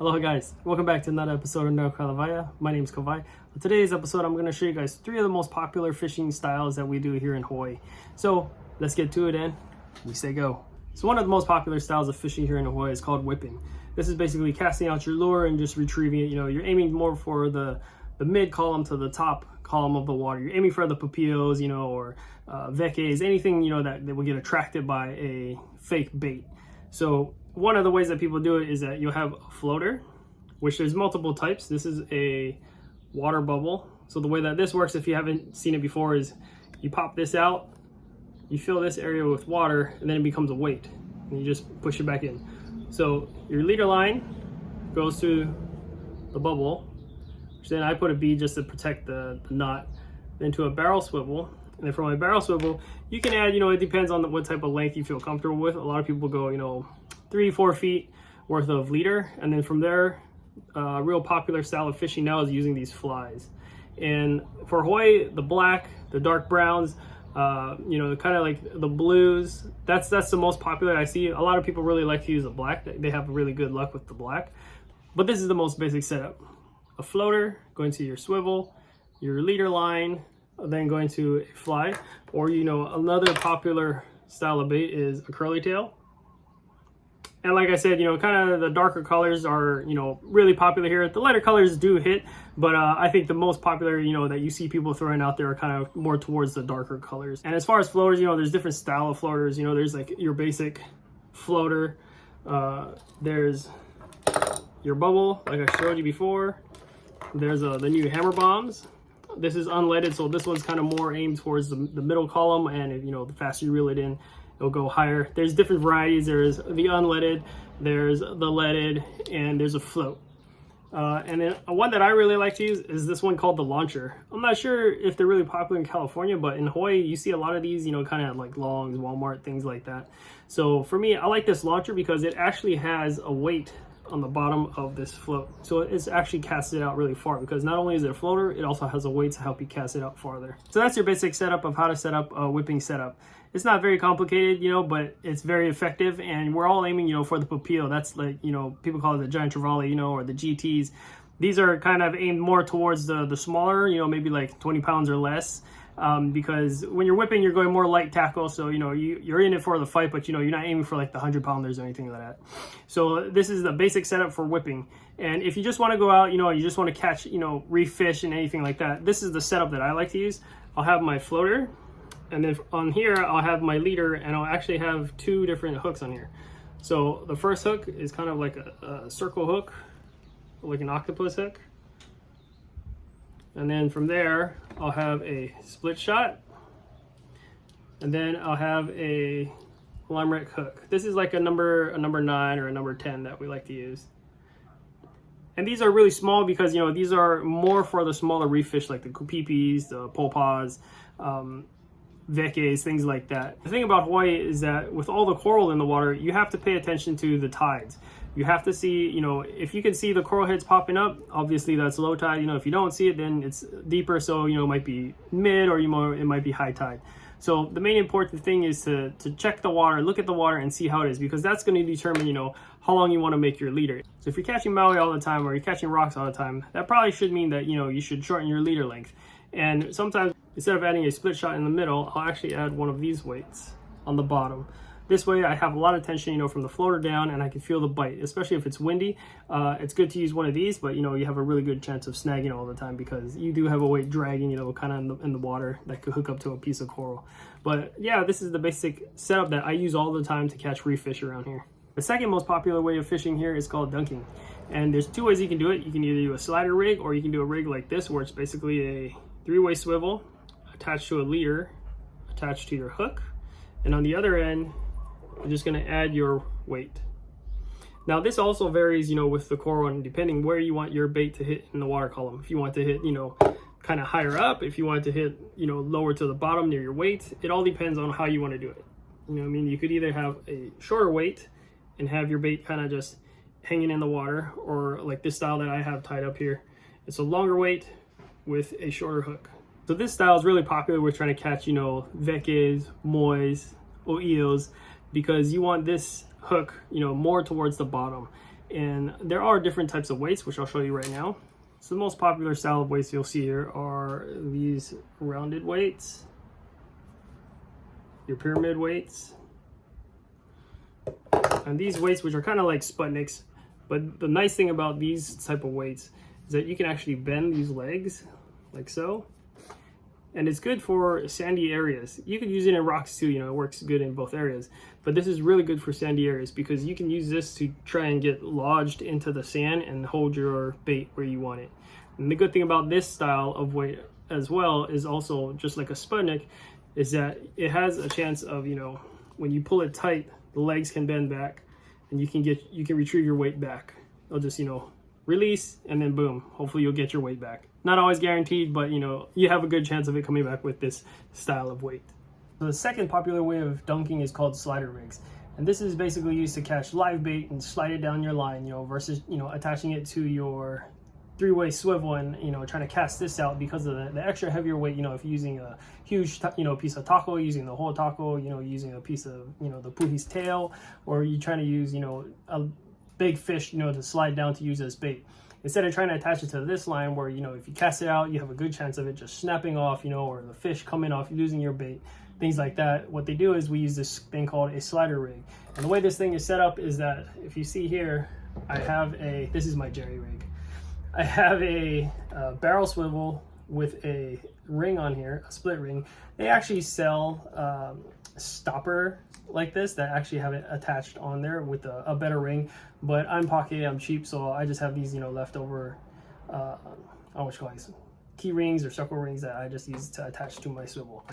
Aloha guys, welcome back to another episode of NorCal. My name is Kawai. On today's episode, I'm going to show you guys 3 of the most popular fishing styles that we do here in Hawaii. So let's get to it and we say go. So one of the most popular styles of fishing here in Hawaii is called whipping. This is basically casting out your lure and just retrieving it. You're aiming more for the mid column to the top column of the water. You're aiming for the papillos, or vekes, anything, that will get attracted by a fake bait. So one of the ways that people do it is that you'll have a floater, which there's multiple types. This is a water bubble. So the way that this works, if you haven't seen it before, is you pop this out, you fill this area with water, and then it becomes a weight. And you just push it back in. So your leader line goes through the bubble, which then I put a bead just to protect the knot, then to a barrel swivel. And then from my barrel swivel, you can add, it depends on what type of length you feel comfortable with. A lot of people go, 3-4 feet worth of leader, and then from there, a real popular style of fishing now is using these flies. And for Hawaii, the black, the dark browns, kind of like the blues, that's the most popular I see. A lot of people really like to use the black. They have really good luck with the black, but this is the most basic setup. A floater going to your swivel, your leader line, then going to a fly, or another popular style of bait is a curly tail. And like I said, kind of the darker colors are, really popular here. The lighter colors do hit, but I think the most popular, that you see people throwing out there are kind of more towards the darker colors. And as far as floaters, there's different style of floaters. There's like your basic floater. There's your bubble, like I showed you before. There's the new hammer bombs. This is unleaded, so this one's kind of more aimed towards the middle column, and the faster you reel it in, it'll go higher. There's different varieties. There's the unleaded, there's the leaded, and there's a float. And then one that I really like to use is this one called the launcher. I'm not sure if they're really popular in California, but in Hawaii, you see a lot of these, kind of like Longs, Walmart, things like that. So for me, I like this launcher because it actually has a weight on the bottom of this float. So it's actually casted out really far, because not only is it a floater, it also has a weight to help you cast it out farther. So that's your basic setup of how to set up a whipping setup. It's not very complicated, but it's very effective, and we're all aiming, for the papillo. That's like, people call it the giant trevally, or the GTs. These are kind of aimed more towards the smaller, maybe like 20 pounds or less. Because when you're whipping, you're going more light tackle, so you're in it for the fight, but you're not aiming for like the 100-pounders or anything like that. So this is the basic setup for whipping. And if you just want to go out, you just want to catch reef fish and anything like that, this is the setup that I like to use. I'll have my floater, and then on here I'll have my leader, and I'll actually have 2 different hooks on here. So the first hook is kind of like a circle hook, like an octopus hook. And then from there, I'll have a split shot. And then I'll have a limerick hook. This is like a number 9 or a number 10 that we like to use. And these are really small because, these are more for the smaller reef fish, like the kupipis, the popas, vekes, things like that. The thing about Hawaii is that with all the coral in the water, you have to pay attention to the tides. You have to see, if you can see the coral heads popping up, obviously that's low tide. If you don't see it, then it's deeper, so it might be mid, or it might be high tide. So the main important thing is to check the water, look at the water, and see how it is, because that's going to determine, how long you want to make your leader. So if you're catching Maui all the time, or you're catching rocks all the time, that probably should mean that, you should shorten your leader length. And sometimes, instead of adding a split shot in the middle, I'll actually add one of these weights on the bottom. This way I have a lot of tension, from the floater down, and I can feel the bite, especially if it's windy. It's good to use one of these, but you have a really good chance of snagging all the time, because you do have a weight dragging, kind of in the water that could hook up to a piece of coral. But yeah, this is the basic setup that I use all the time to catch reef fish around here. The second most popular way of fishing here is called dunking. And there's 2 ways you can do it. You can either do a slider rig, or you can do a rig like this, where it's basically a 3-way swivel attached to a leader, attached to your hook. And on the other end, you're just going to add your weight. Now this also varies, with the coral, and depending where you want your bait to hit in the water column. If you want to hit, kind of higher up, if you want to hit, lower to the bottom near your weight, it all depends on how you want to do it. You could either have a shorter weight and have your bait kind of just hanging in the water, or like this style that I have tied up here. It's a longer weight with a shorter hook. So this style is really popular. We're trying to catch, vekes, mois, or eels, because you want this hook, more towards the bottom. And there are different types of weights, which I'll show you right now. So the most popular style of weights you'll see here are these rounded weights, your pyramid weights, and these weights, which are kind of like Sputniks. But the nice thing about these type of weights is that you can actually bend these legs like so. And it's good for sandy areas. You could use it in rocks too, you know, it works good in both areas. But this is really good for sandy areas because you can use this to try and get lodged into the sand and hold your bait where you want it. And the good thing about this style of weight as well is also, just like a Sputnik, is that it has a chance of, you know, when you pull it tight, the legs can bend back and you can retrieve your weight back. It'll just, you know, release and then boom, hopefully you'll get your weight back. Not always guaranteed, but you know, you have a good chance of it coming back with this style of weight. So the second popular way of dunking is called slider rigs. And this is basically used to catch live bait and slide it down your line, you know, versus, you know, attaching it to your three-way swivel and, you know, trying to cast this out because of the extra heavier weight. You know, if you're using a huge, you know, piece of taco, using the whole taco, you know, using a piece of, you know, the puhi's tail, or you're trying to use, you know, a big fish, you know, to slide down to use as bait. Instead of trying to attach it to this line where, you know, if you cast it out, you have a good chance of it just snapping off, you know, or the fish coming off, losing your bait, things like that. What they do is we use this thing called a slider rig. And the way this thing is set up is that if you see here, I have this is my jerry rig. I have a barrel swivel with a ring on here, a split ring. They actually sell stopper like this that actually have it attached on there with a better ring, but I'm pocket, I'm cheap, so I just have these, you know, leftover key rings or circle rings that I just use to attach to my swivel.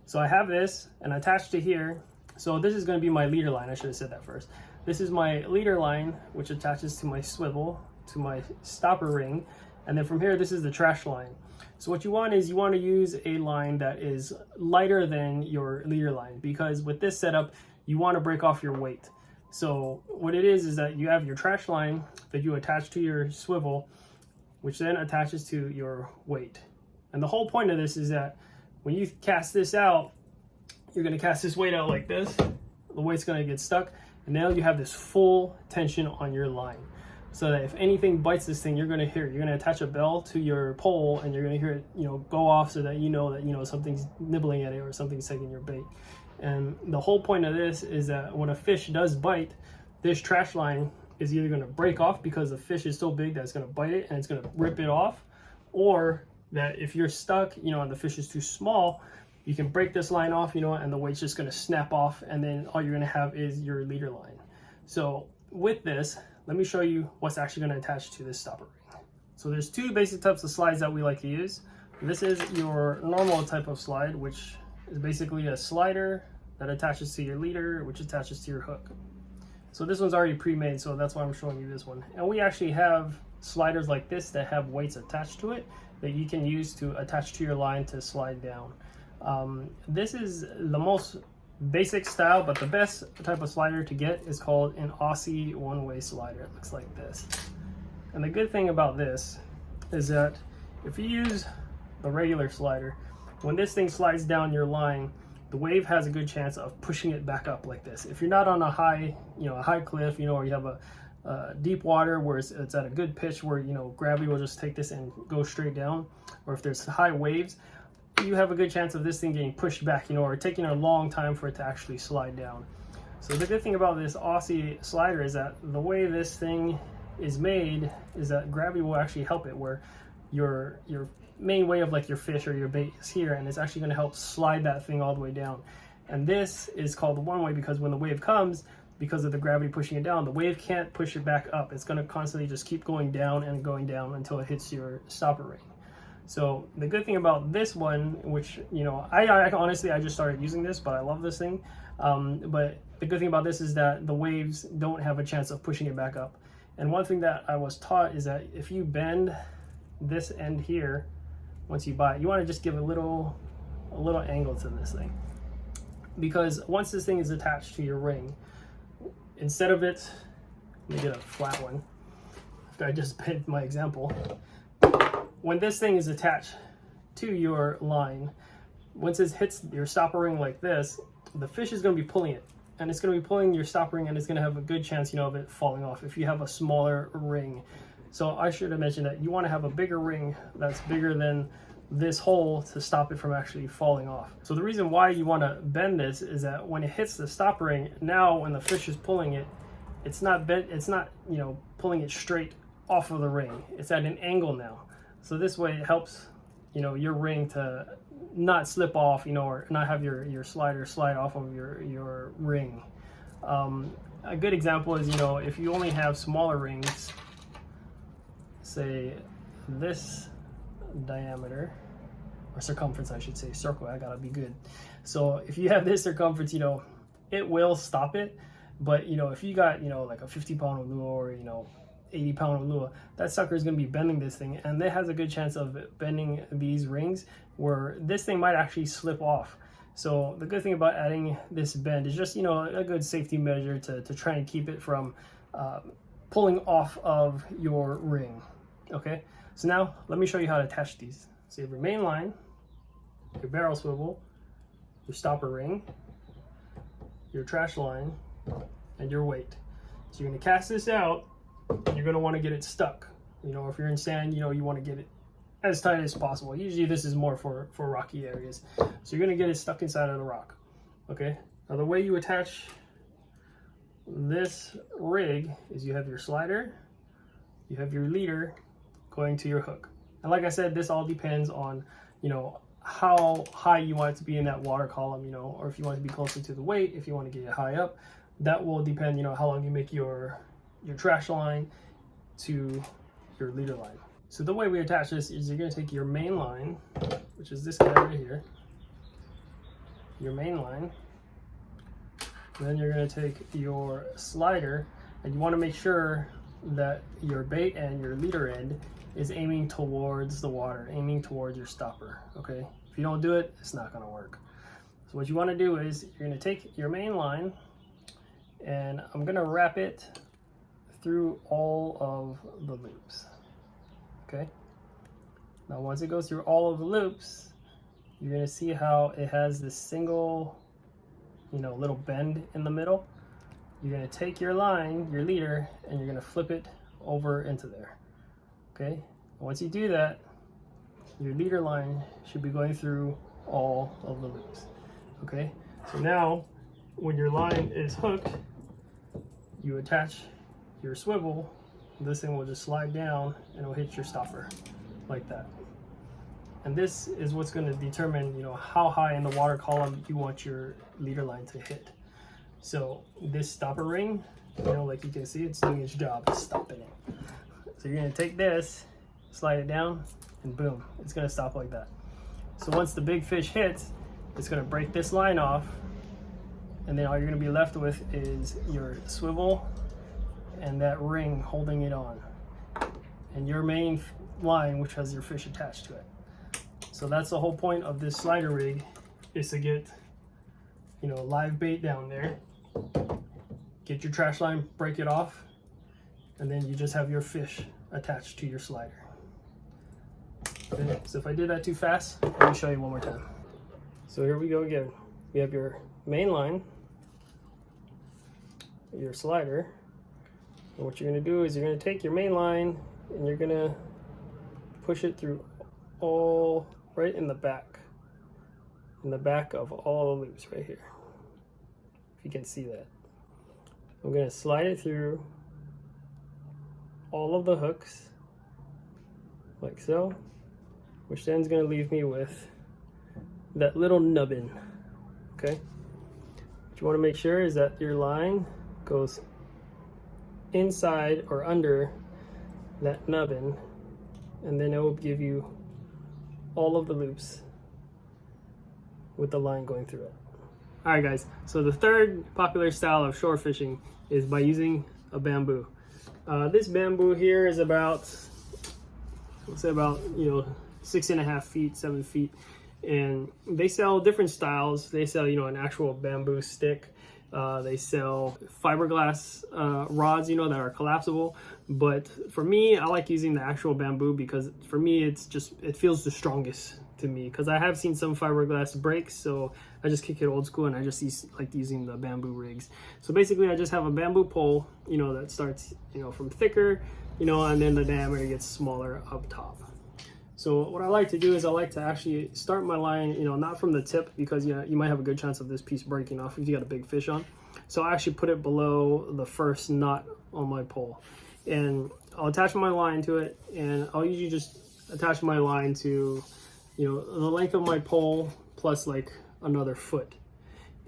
So I have this and attached to here. So this is going to be my leader line. I should have said that first. This is my leader line, which attaches to my swivel, to my stopper ring, and then from here this is the trash line. So what you want is you want to use a line that is lighter than your leader line, because with this setup you want to break off your weight. So what it is that you have your trash line that you attach to your swivel, which then attaches to your weight. And the whole point of this is that when you cast this out, you're going to cast this weight out like this, the weight's going to get stuck, and now you have this full tension on your line. So that if anything bites this thing, you're going to hear it. You're going to attach a bell to your pole and you're going to hear it, you know, go off so that, you know, something's nibbling at it or something's taking your bait. And the whole point of this is that when a fish does bite, this trash line is either going to break off because the fish is so big that it's going to bite it and it's going to rip it off, or that if you're stuck, you know, and the fish is too small, you can break this line off, you know, and the weight's just going to snap off, and then all you're going to have is your leader line. So with this, let me show you what's actually going to attach to this stopper ring. So there's two basic types of slides that we like to use. This is your normal type of slide, which is basically a slider that attaches to your leader, which attaches to your hook. So this one's already pre-made, so that's why I'm showing you this one. And we actually have sliders like this that have weights attached to it that you can use to attach to your line to slide down. This is the most basic style, but the best type of slider to get is called an Aussie one-way slider. It looks like this. And the good thing about this is that if you use the regular slider, when this thing slides down your line, the wave has a good chance of pushing it back up like this. If you're not on a high, a high cliff, or you have a deep water where it's at a good pitch where, gravity will just take this and go straight down, or if there's high waves, you have a good chance of this thing getting pushed back, or taking a long time for it to actually slide down. So the good thing about this Aussie slider is that the way this thing is made is that gravity will actually help it, where your main way of your fish or your bait is here, and it's actually going to help slide that thing all the way down. And this is called the one way because when the wave comes, because of the gravity pushing it down, the wave can't push it back up. It's going to constantly just keep going down and going down until it hits your stopper ring. So the good thing about this one, which, I honestly, I just started using this, but I love this thing. But the good thing about this is that the waves don't have a chance of pushing it back up. And one thing that I was taught is that if you bend this end here, once you buy it, you want to just give a little angle to this thing. Because once this thing is attached to your ring, instead of it, let me get a flat one. After I just bent my example. When this thing is attached to your line, once it hits your stopper ring like this, the fish is going to be pulling it. and it's going to be pulling your stop ring, and it's going to have a good chance, you know, of it falling off if you have a smaller ring. So I should have mentioned that you want to have a bigger ring that's bigger than this hole to stop it from actually falling off. So the reason why you want to bend this is that when it hits the stop ring, now when the fish is pulling it, it's not bent, it's not, you know, pulling it straight off of the ring. It's at an angle now. So this way it helps, you know, your ring to not slip off, you know, or not have your slider slide off of your ring. A good example is, you know, if you only have smaller rings, say this diameter, or circumference I should say, circle, I gotta be good. So if you have this circumference, you know, it will stop it. But you know, if you got, you know, like a 50-pound Ulua, or you know, 80-pound Ulua, that sucker is going to be bending this thing, and it has a good chance of bending these rings where this thing might actually slip off. So the good thing about adding this bend is just, you know, a good safety measure to try and keep it from pulling off of your ring. Okay, so now let me show you how to attach these. So you have your main line, your barrel swivel, your stopper ring, your trash line, and your weight. So you're going to cast this out, and you're going to want to get it stuck. You know, if you're in sand, you know, you want to get it as tight as possible. Usually this is more for rocky areas. So you're going to get it stuck inside of the rock. Okay, now the way you attach this rig is you have your slider, you have your leader going to your hook. And like I said, this all depends on, you know, how high you want it to be in that water column, you know, or if you want it to be closer to the weight, if you want to get it high up, that will depend, you know, how long you make your trash line to your leader line. So the way we attach this is you're going to take your main line, which is this guy right here, your main line, and then you're going to take your slider, and you want to make sure that your bait and your leader end is aiming towards the water, aiming towards your stopper. Okay, if you don't do it, it's not going to work. So what you want to do is you're going to take your main line, and I'm going to wrap it through all of the loops. Okay, now once it goes through all of the loops, you're going to see how it has this single, you know, little bend in the middle. You're going to take your line, your leader, and you're going to flip it over into there. Okay, and once you do that, your leader line should be going through all of the loops. Okay, so now when your line is hooked, you attach your swivel. This thing will just slide down and it'll hit your stopper like that. And this is what's going to determine, you know, how high in the water column you want your leader line to hit. So this stopper ring, you know, like you can see, it's doing its job, it's stopping it. So you're going to take this, slide it down, and boom, it's going to stop like that. So once the big fish hits, it's going to break this line off, and then all you're going to be left with is your swivel and that ring holding it on, and your main line, which has your fish attached to it. So that's the whole point of this slider rig, is to get, you know, live bait down there, get your trash line, break it off, and then you just have your fish attached to your slider. Okay, so if I did that too fast, let me show you one more time. So here we go again. We have your main line, your slider, and what you're going to do is you're going to take your main line and you're going to push it through all right in the back of all the loops right here, if you can see that. I'm going to slide it through all of the hooks like so, which then is going to leave me with that little nubbin. Okay, what you want to make sure is that your line goes inside or under that nubbin, and then it will give you all of the loops with the line going through it. All right guys, so the third popular style of shore fishing is by using a bamboo. This bamboo here is about, let's say about, you know, 6.5 feet, 7 feet, and they sell different styles. They sell, you know, an actual bamboo stick. They sell fiberglass rods, you know, that are collapsible. But for me, I like using the actual bamboo because for me, it feels the strongest to me, because I have seen some fiberglass break, so I just kick it old school and I just like using the bamboo rigs. So basically I just have a bamboo pole, you know, that starts, you know, from thicker, you know, and then the diameter gets smaller up top. So what I like to do is I like to actually start my line, you know, not from the tip, because you might have a good chance of this piece breaking off if you got a big fish on. So I actually put it below the first knot on my pole, and I'll attach my line to it, and I'll usually just attach my line to, you know, the length of my pole plus like another foot.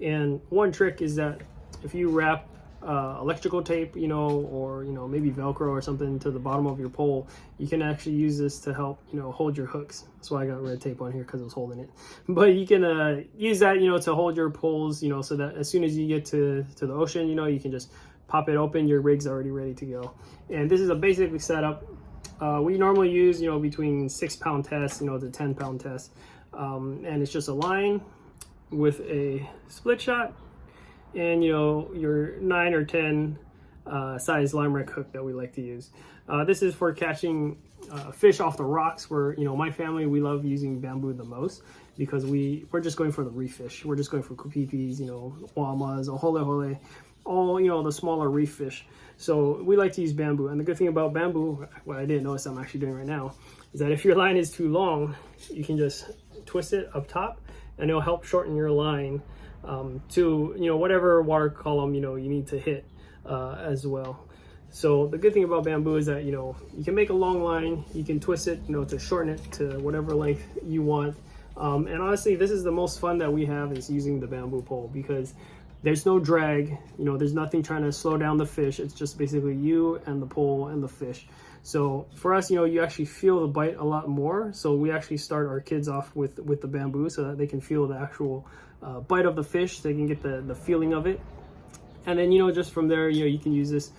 And one trick is that if you wrap electrical tape, you know, or, you know, maybe Velcro or something to the bottom of your pole, you can actually use this to help, you know, hold your hooks. That's why I got red tape on here, because I was holding it. But you can use that, you know, to hold your poles, you know, so that as soon as you get to the ocean, you know, you can just pop it open, your rig's already ready to go. And this is a basic setup. We normally use, you know, between 6-pound tests, you know, to 10-pound tests. And it's just a line with a split shot and, you know, your 9 or 10 size lime rig hook that we like to use. This is for catching fish off the rocks, where, you know, my family, we love using bamboo the most, because we're just going for the reef fish. We're just going for kupipis, you know, wamas, ohole, all, you know, the smaller reef fish. So we like to use bamboo. And the good thing about bamboo, what I didn't notice I'm actually doing right now, is that if your line is too long, you can just twist it up top, and it'll help shorten your line to, you know, whatever water column, you know, you need to hit as well. So the good thing about bamboo is that, you know, you can make a long line, you can twist it, you know, to shorten it to whatever length you want. And honestly, this is the most fun that we have, is using the bamboo pole, because there's no drag, you know, there's nothing trying to slow down the fish. It's just basically you and the pole and the fish. So for us, you know, you actually feel the bite a lot more. So we actually start our kids off with the bamboo, so that they can feel the actual bite of the fish. They can get the feeling of it. And then, you know, just from there, you know, you can use this,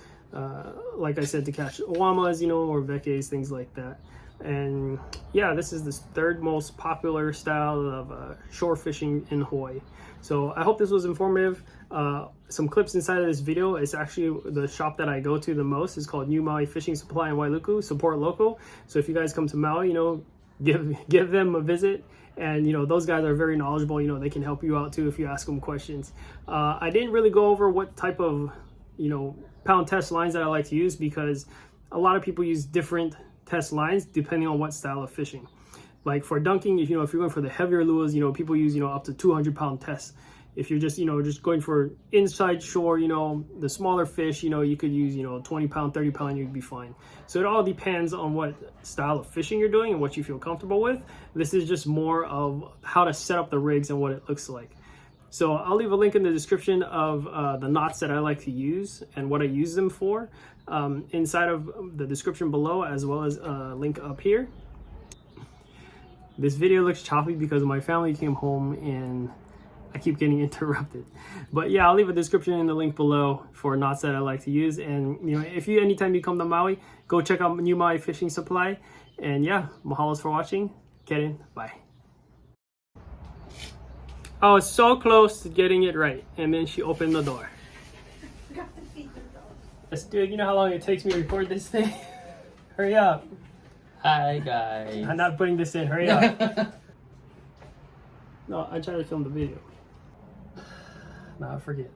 like I said, to catch wamas, you know, or vekes, things like that. And yeah, this is the third most popular style of shore fishing in Hawaii. So I hope this was informative. Some clips inside of this video. It's actually the shop that I go to the most. It's called New Maui Fishing Supply in Wailuku. Support local. So if you guys come to Maui, you know, give them a visit. And, you know, those guys are very knowledgeable. You know, they can help you out too if you ask them questions. I didn't really go over what type of, you know, pound test lines that I like to use, because a lot of people use different test lines depending on what style of fishing. Like for dunking, if you're going for the heavier lures, you know, people use, you know, up to 200-pound tests. If you're just, you know, just going for inside shore, you know, the smaller fish, you know, you could use, you know, 20-pound, 30-pound, you'd be fine. So it all depends on what style of fishing you're doing and what you feel comfortable with. This is just more of how to set up the rigs and what it looks like. So I'll leave a link in the description of the knots that I like to use and what I use them for inside of the description below, as well as a link up here. This video looks choppy because my family came home and I keep getting interrupted. But yeah, I'll leave a description in the link below for knots that I like to use. And, you know, if anytime you come to Maui, go check out New Maui Fishing Supply. And yeah, mahalos for watching. Get in. Bye. I was so close to getting it right, and then she opened the door. Let's do it. You know how long it takes me to record this thing? Hurry up. Hi guys. I'm not putting this in. Hurry up. No, I tried to film the video. No, forget.